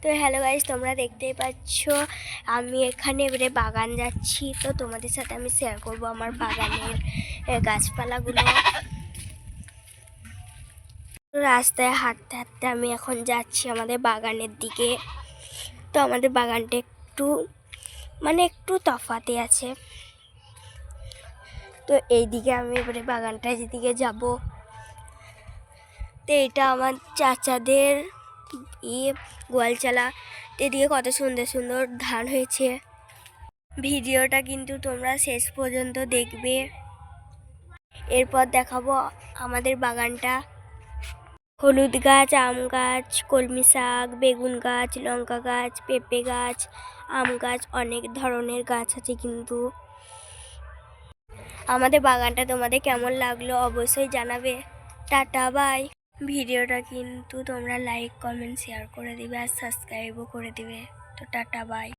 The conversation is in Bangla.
তো হ্যালো গাইস, তোমরা দেখতেই পাচ্ছ আমি এখানে এবারে বাগান যাচ্ছি। তো তোমাদের সাথে আমি শেয়ার করব আমার বাগানের গাছপালাগুলো। রাস্তায় হাঁটতে হাঁটতে আমি এখন যাচ্ছি আমাদের বাগানের দিকে। তো আমাদের বাগানটা একটু তফাতে আছে। তো এইদিকে আমি এবারে বাগানটার যেদিকে যাব। তো এটা আমার চাচাদের গোয়ালচালা। এদিকে কত সুন্দর সুন্দর ধান হয়েছে। ভিডিওটা কিন্তু তোমরা শেষ পর্যন্ত দেখবে। এরপর দেখাবো আমাদের বাগানটা। হলুদ গাছ, আম গাছ, কলমি শাক, বেগুন গাছ, লঙ্কা গাছ, পেঁপে গাছ, আম গাছ, অনেক ধরনের গাছ আছে। কিন্তু আমাদের বাগানটা তোমাদের কেমন লাগলো অবশ্যই জানাবে। Tata bye. ভিডিওটা কিন্তু তোমরা লাইক, কমেন্ট, শেয়ার করে দিবে আর সাবস্ক্রাইবও করে দিবে। তো টাটা বাই।